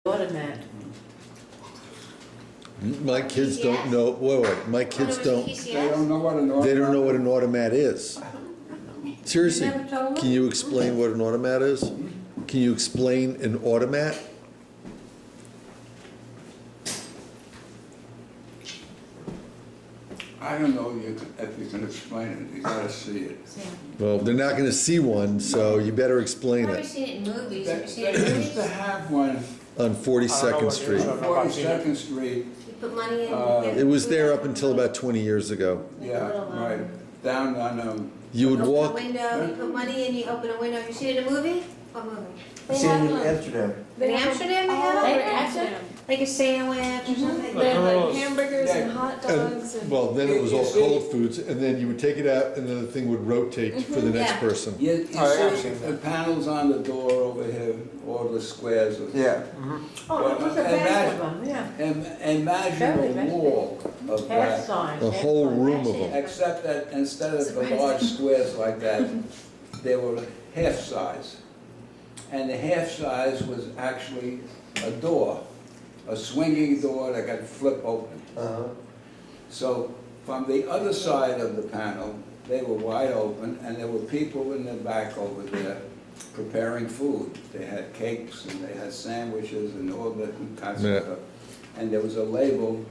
automat. My kids don't know, wait, my kids don't, They don't know what an automat. they don't know what an automat is. Seriously, You never told them? can you explain what an automat is? Can you explain an automat? I don't know if you can explain it, you gotta see it. Well, they're not gonna see one, so you better explain I've never it. seen it in movies. They Have you seen it in they used to movies? have one On I 42nd don't know Street. what it is. on 42nd Street, You put money in. It was there up until about 20 years ago. yeah, right, down on, You would Open a walk, window, you put money in, you open a window. Have you seen it in a movie? What movie? I've seen it in Amsterdam. In Amsterdam they have They it? have them. Like a sandwich or something? They have like Girls. hamburgers and hot dogs and. well, then it was all cold foods, and then you would take it out, and then the thing would rotate for the next Yeah. person. you Oh, yeah, I've see seen the that. panels on the door over here, all the squares. Yeah. Oh, it was a bag of them, yeah. Imagine Very a nice. wall of Half that, size. A whole room of them. except that instead of the large squares like that, they were half size. And the half size was actually a door, a swinging door that could flip open. Uh-huh. So from the other side of the panel, they were wide open, and there were people in the back over there preparing food. They had cakes, and they had sandwiches, and all different kinds Yeah. of stuff. And there was a label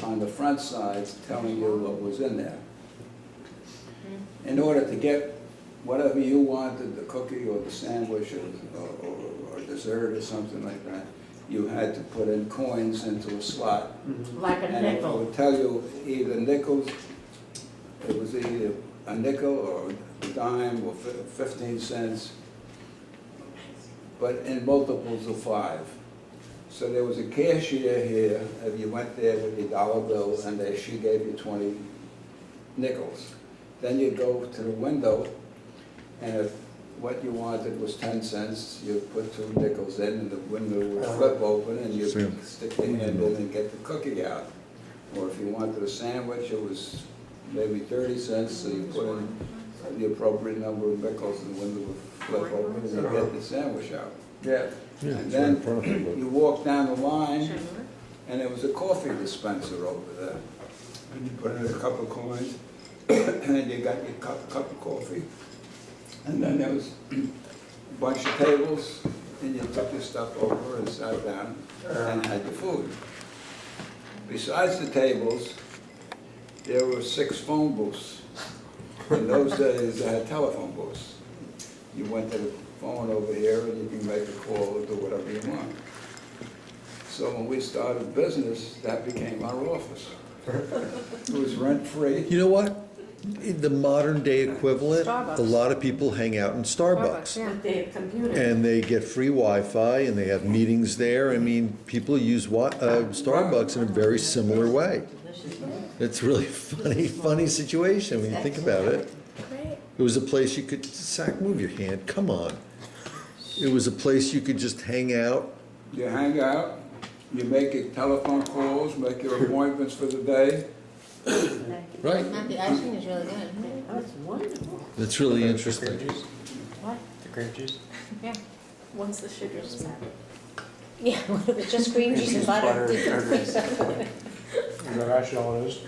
on the front side telling you what was in there. In order to get whatever you wanted, the cookie or the sandwich or dessert or something like that, you had to put in coins into a slot. Like a And it nickel. would tell you either nickels, it was either a nickel or a dime or 15 cents, but in multiples of 5. So there was a cashier here, if you went there with your dollar bill and she gave you 20 nickels. Then you go to the window, and if what you wanted was 10 cents, you put 2 nickels in and the window would flip open and you Sure. stick the hand in and get the cookie out. Or if you wanted a sandwich, it was maybe 30 cents, so you put in the appropriate number of nickels and the window would flip open and you get the sandwich out. Yeah. Yeah, And it's right in then front of you. you walk down the line and there was a coffee dispenser over there. And you put in a couple of coins and you got your cup of coffee. And then there was a bunch of tables, and you took your stuff over and sat down and had your food. Besides the tables, there were 6 phone booths. In those days, they had telephone booths. You went to the phone over here and you can make a call or do whatever you want. So when we started business, that became our office. It was rent-free. You know what? The modern day equivalent, Starbucks. a lot of people hang out in Starbucks. Yeah. With their computer. And they get free Wi-Fi and they have meetings there. I mean, people use Starbucks in a very similar way. It's really funny situation when you think about it. It was a place you could, Zach, move your hand, come on. It was a place you could just hang out. You hang out, you make your telephone calls, make your appointments for the day. Right. The ice cream is really good. Oh, it's wonderful. That's really The interesting. cream cheese? What? The cream cheese? Yeah. Once the sugar's set. Yeah, it's just cream cheese and butter. Is that actually all it is?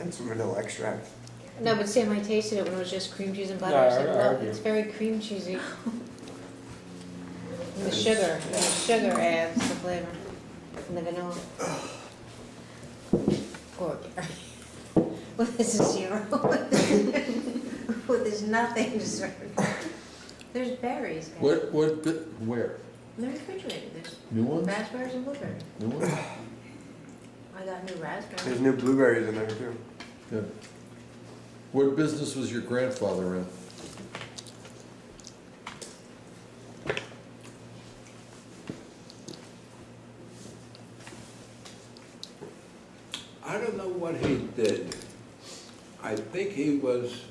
And some vanilla extract. No, but Sam, I tasted it when it was just cream cheese and butter. Yeah, I said, I well, agree. it's very cream cheesy. And the sugar adds the flavor. And the vanilla. Poor Gary. With this zero. With this nothing dessert. There's berries. Gary. Where? In the refrigerator, there's New ones? raspberries and blueberries. New ones? I got new raspberries. There's new blueberries in there too. Good. What business was your grandfather in? I don't know what he did. I think he was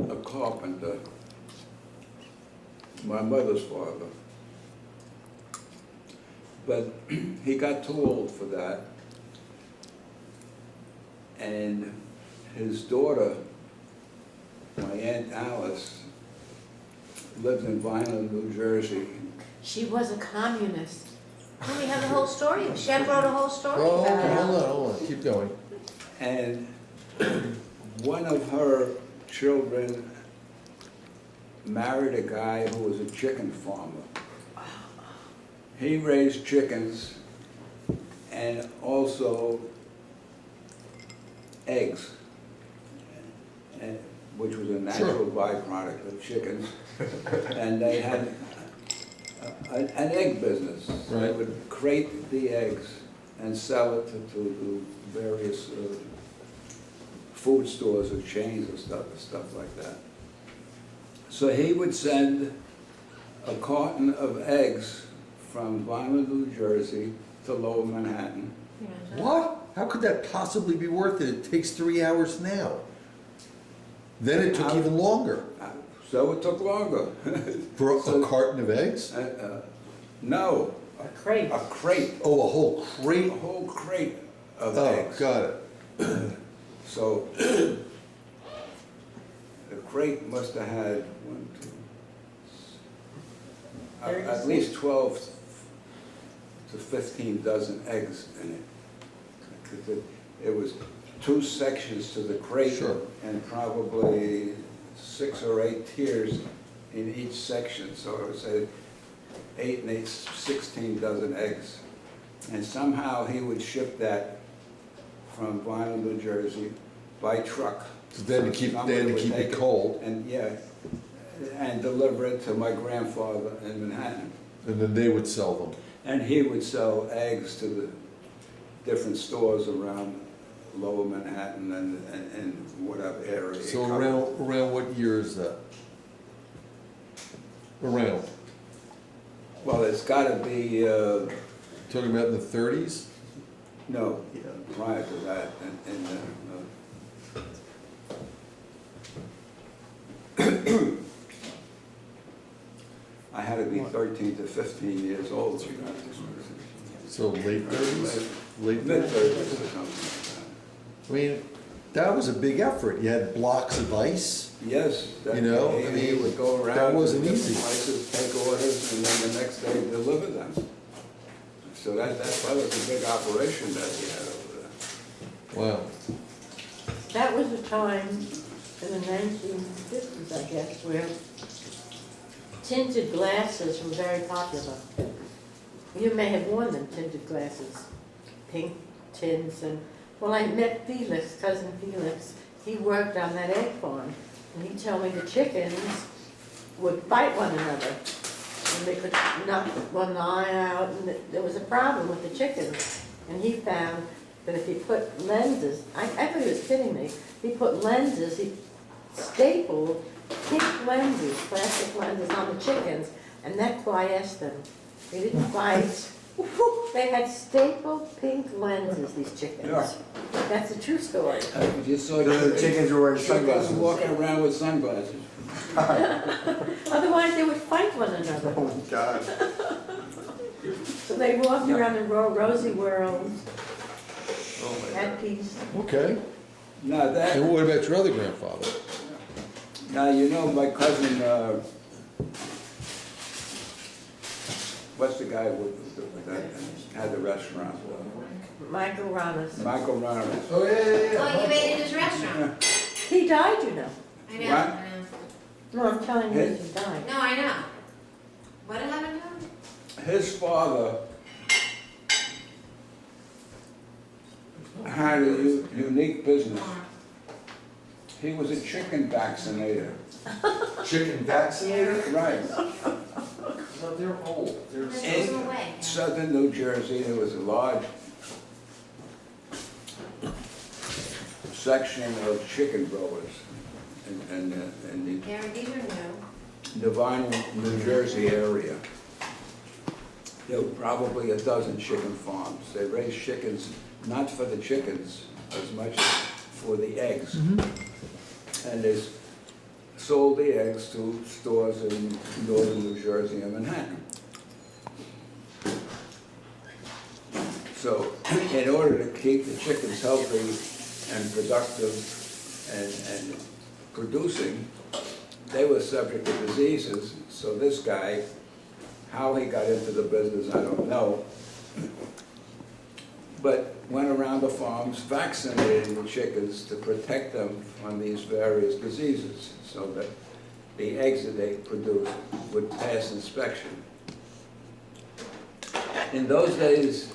a carpenter, my mother's father. But he got too old for that. And his daughter, my Aunt Alice, lived in Vineland, New Jersey. She was a communist. And we have the whole story. Chef wrote a whole story Oh, about okay, it. hold on, keep going. And one of her children married a guy who was a chicken farmer. He raised chickens and also eggs, and, which was a natural byproduct of chickens. And they had an egg business. They Right. would crate the eggs and sell it to various food stores or chains and stuff like that. So he would send a carton of eggs from Vineland, New Jersey to Lower Manhattan. What? How could that possibly be worth it? It takes 3 hours now. Then it took even longer. So it took longer. For So- a carton of eggs? No, A crate. a crate, Oh, a whole a crate? whole crate of Oh, eggs. got it. So the crate must have had one, two, at least 12 to 15 dozen eggs in it. 'Cause it was 2 sections to the crate. Sure. And probably 6 or 8 tiers in each section. So I would say 8 and 8, 16 dozen eggs. And somehow he would ship that from Vineland, New Jersey by truck. So then to keep Somebody would take it cold, And, yeah, and deliver it to my grandfather in Manhattan. and then they would sell them. And he would sell eggs to the different stores around Lower Manhattan and whatever area. it So covered. around what year is that? Around, Well, it's gotta be, talking about in the 30s? no, prior to that, I had to be 13 to 15 years old. So late 30s? Late 30s? Mid-30s or something like I mean, that was a big effort. You had blocks of ice. that. Yes. You know, I He mean, would go around. that to wasn't different easy. Places, take orders, and then the next day deliver them. So that was a big operation that he had over there. Wow. That was a time in the 1950s, I guess, where tinted glasses were very popular. You may have worn them, tinted glasses, pink tins, and, well, I met Felix, cousin Felix. He worked on that egg farm, and he told me the chickens would fight one another. And they could knock one eye out, and there was a problem with the chickens. And he found that if he put lenses, I thought he was kidding me, he put lenses, he stapled pink lenses, plastic lenses on the chickens, and that quiesced them. They didn't fight. They had stapled pink lenses, these chickens. Yeah. That's a true story. You saw The chickens were wearing chickens sunglasses. walking around with sunglasses. Otherwise, they would fight one another. Oh, God. So they walked around in rosy worlds, Oh, my at God. peace. Okay. Now that. And what about your other grandfather? Now, you know, my cousin, what's the guy that had the restaurant? Michael Ranas. Michael Runner. Oh, yeah, Oh, you made it his restaurant. He died, you know. I know, What? I know. No, I'm telling you, he died. No, I know. What happened to him? His father had a unique business. He was a chicken vaccinator. Chicken vaccinator? Right. No, they're old. They're There's no way. In southern New Jersey, there was a large section of chicken growers in the Gary, these are new. Divine, New Jersey area. There were probably a dozen chicken farms. They raised chickens, not for the chickens as much as for the eggs. And they sold the eggs to stores in northern New Jersey and Manhattan. So in order to keep the chickens healthy and productive and producing, they were subject to diseases, so this guy, how he got into the business, I don't know, but went around the farms vaccinating the chickens to protect them from these various diseases, so that the eggs that they produced would pass inspection. In those days,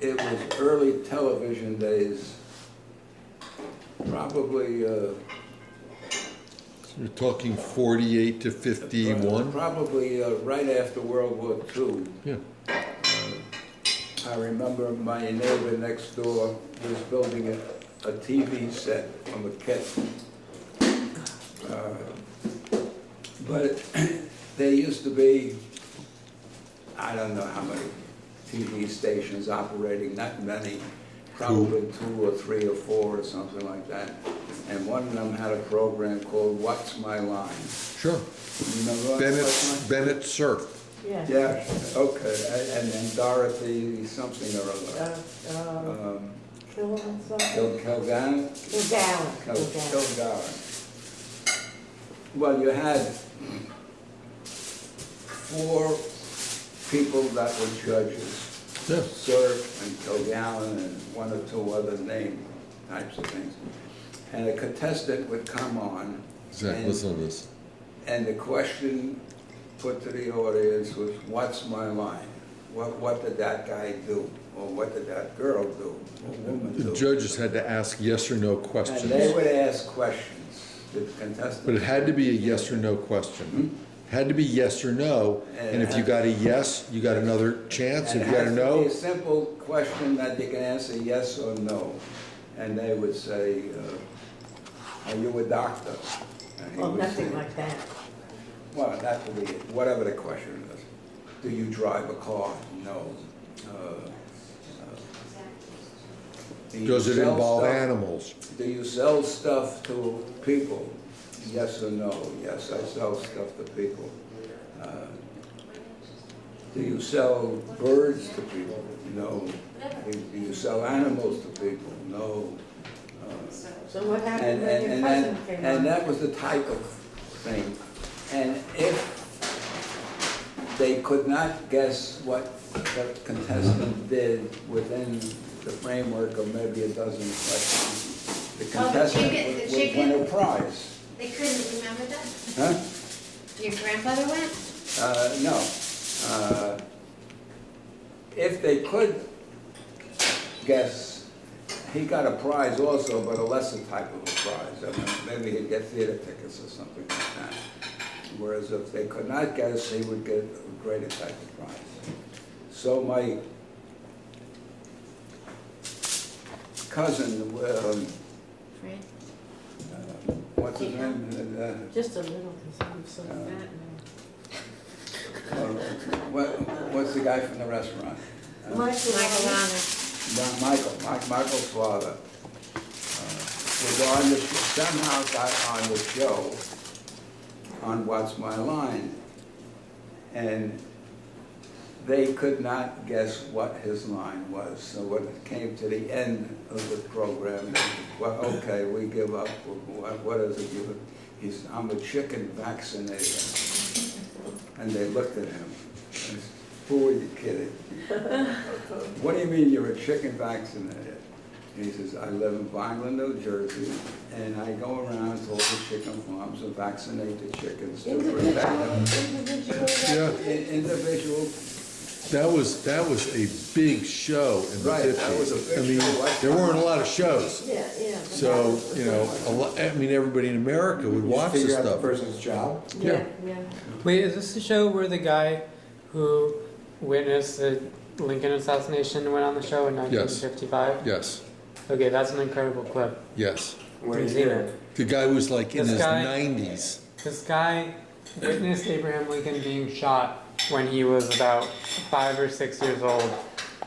it was early television days, probably You're talking 48 to 51? probably right after World War II. Yeah. I remember my neighbor next door was building a TV set from a kit. But there used to be, I don't know how many TV stations operating, not many, probably 2 or 3 or 4 or something like that. And one of them had a program called What's My Line? Sure. You remember what? Bennett Cerf. Yeah. Yeah, okay, and then Dorothy something or other. Kill something? Kilgallen? Kilgallen. Kilgallen. Well, you had 4 people that were judges. Yeah. Surf and Kilgallen and 1 or 2 other name types of things. And a contestant would come on. Zach, and- listen to this. And the question put to the audience was, what's my line? What did that guy do? Or what did that girl do? Or woman do? The judges had to ask yes or no And they questions. would ask questions. The contestant. But it had to be a yes or no question. Had to be yes or no, and if you got a yes, you got another chance. And If it you got a has to no, be a simple question that you can answer yes or no. And they would say, are you a doctor? And he Well, would nothing say, like that. well, that could be it, whatever the question is. Do you drive a car? No. Do you does it sell involve stuff? animals? Do you sell stuff to people? Yes or no? Yes, I sell stuff to people. Do you sell birds to people? No. Do you sell animals to people? No. So what happened when your cousin came on? And that was the type of thing. And if they could not guess what the contestant did within the framework of maybe a dozen questions, the contestant would win a prize. They couldn't remember that? Huh? Your grandfather went? No. If they could guess, he got a prize also, but a lesser type of a prize. I mean, maybe he'd get theater tickets or something like that. Whereas if they could not guess, he would get a greater type of prize. So my cousin, Fred? what's his name? Just a little, because I'm so fat What's the guy from the restaurant? now. Michael Honor. Michael's father was on the, somehow got on the show on What's My Line, and they could not guess what his line was. So when it came to the end of the program, well, okay, we give up. What is it? He said, I'm a chicken vaccinator. And they looked at him and said, who are you kidding? What do you mean you're a chicken vaccinator? And he says, I live in Vineland, New Jersey, and I go around to all the chicken farms and vaccinate the chickens to protect them. Yeah, Individual. that was a big show in the Right, 50s. that was a big I mean, show. there weren't a lot of shows. Yeah, yeah. So, you know, I mean, everybody in America would You watch this figure out the stuff. person's job. Yeah, yeah. Wait, is this the show where the guy who witnessed the Lincoln assassination went on the show in Yes. 1955? Yes, Okay, that's an incredible clip. yes. Where You've you seen hear it. The guy was like in This his guy- 90s. This guy witnessed Abraham Lincoln being shot when he was about 5 or 6 years old.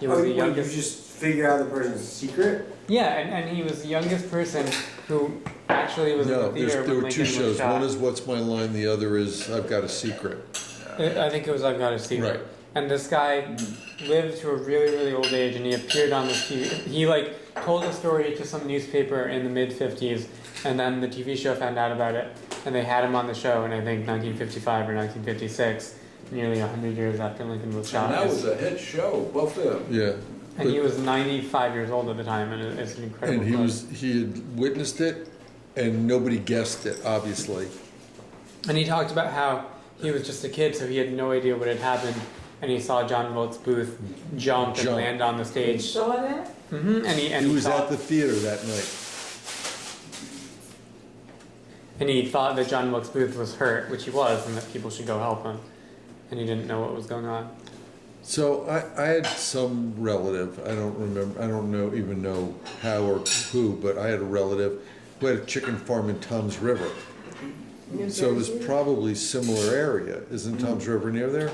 He was Oh, the wait, youngest. you just figure out the person's secret? Yeah, and he was the youngest person who actually was in No, the theater there when were Lincoln two was shows. shot. One is What's My Line, the other is I've Got a Secret. I think it was I've Got a Secret. Right. And this guy lived to a really, really old age, and he appeared on the TV. He like told a story to some newspaper in the mid 50s, And then the TV show found out about it, and they had him on the show in I think 1955 or 1956, nearly 100 years after Lincoln was shot. And that was a hit show, both of them. Yeah. And he was 95 years old at the time, and it's an incredible. And quote. he had witnessed it, and nobody guessed it, obviously. And he talked about how he was just a kid, so he had no idea what had happened, and he saw John Wilkes Booth jump and land on the You stage. saw that? And He he was thought, at the theater that night. and he thought that John Wilkes Booth was hurt, which he was, and that people should go help him. And he didn't know what was going on. So I had some relative, I don't remember, I don't know even know how or who, but I had a relative who had a chicken farm in Tom's River. New So it was Jersey? probably similar area. Isn't Tom's River near there?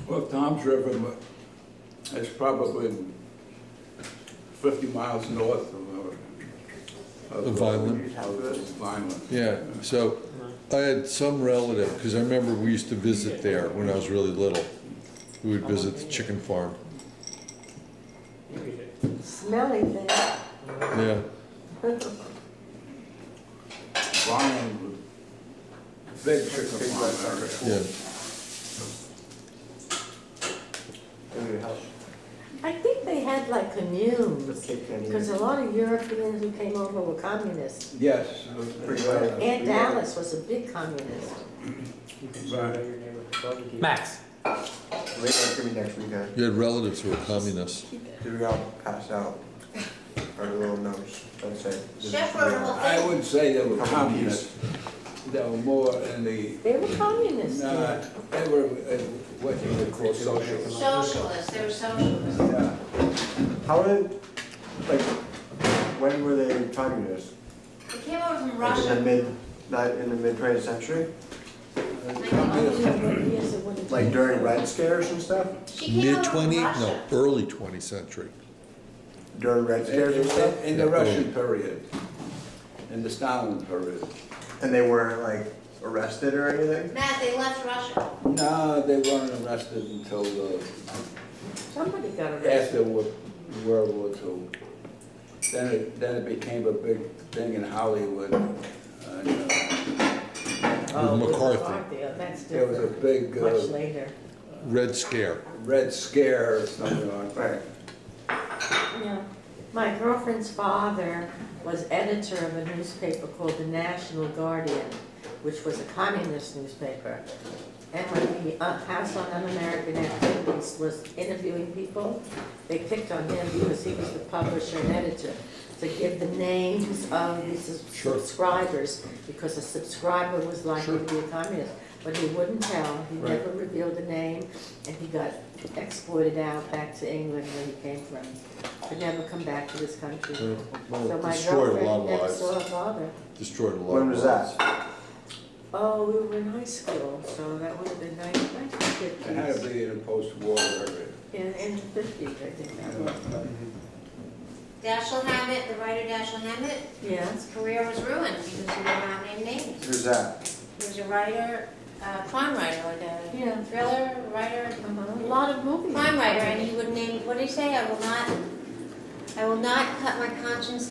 Well, Tom's River is probably 50 miles north of Vineland? Vineland. Yeah, so I had some relative, because I remember we used to visit there when I was really little. We would visit the chicken farm. Smelly thing. Yeah. Vineland, big chicken farm area. Yeah. I think they had like communes, Cape Canyon. because a lot of Europeans who came over were communists. Yes. Pretty well. Aunt Dallas was a big communist. Max. Later, give me next weekend. You had relatives who were communists. Did we all pass out our little notes? That's it. Chef wrote a whole I thing. wouldn't say they were Couple communists. They were more in the, They were communists. they were what you would call socialists. Socialists, they were socialists. Yeah. How did, like, when were they communists? They came over from Like Russia. in the mid 20th century? Communists. Like during Red Scares and stuff? She came over from Mid-20, no, Russia. early 20th century. During Red Scares and stuff? In the Russian period, in the Stalin period. And they weren't like arrested or anything? Matt, they left Russia. No, they weren't arrested until Somebody got arrested. after World War II. Then it became a big thing in Hollywood. Oh, With McCarthy. That's There was a different. big Much later. Red Scare. Red Scare or something like that. Yeah. My girlfriend's father was editor of a newspaper called the National Guardian, which was a communist newspaper. And when the House on Un-American Activities was interviewing people, they picked on him because he was the publisher and editor, to give the names of the Sure. subscribers, because a subscriber was likely Sure. to be a communist. But he wouldn't tell, he Right. never revealed a name, and he got exported out back to England where he came from. Could never come back to this country. So Well, my destroyed a lot girlfriend of never lives. saw her father. Destroyed a lot When of was lives. that? Oh, we were in high school, so that would have been It had to 1950s. be in a post-war period. In the 50s, I think that was. Dashiell Hammett, the writer Dashiell Hammett, Yeah. his career was ruined because he would not name names. Who's that? He was a writer, crime writer, like Yeah. a thriller writer, Uh-huh. A lot of movies. crime writer, and he would name, what did he say? I will not cut my conscience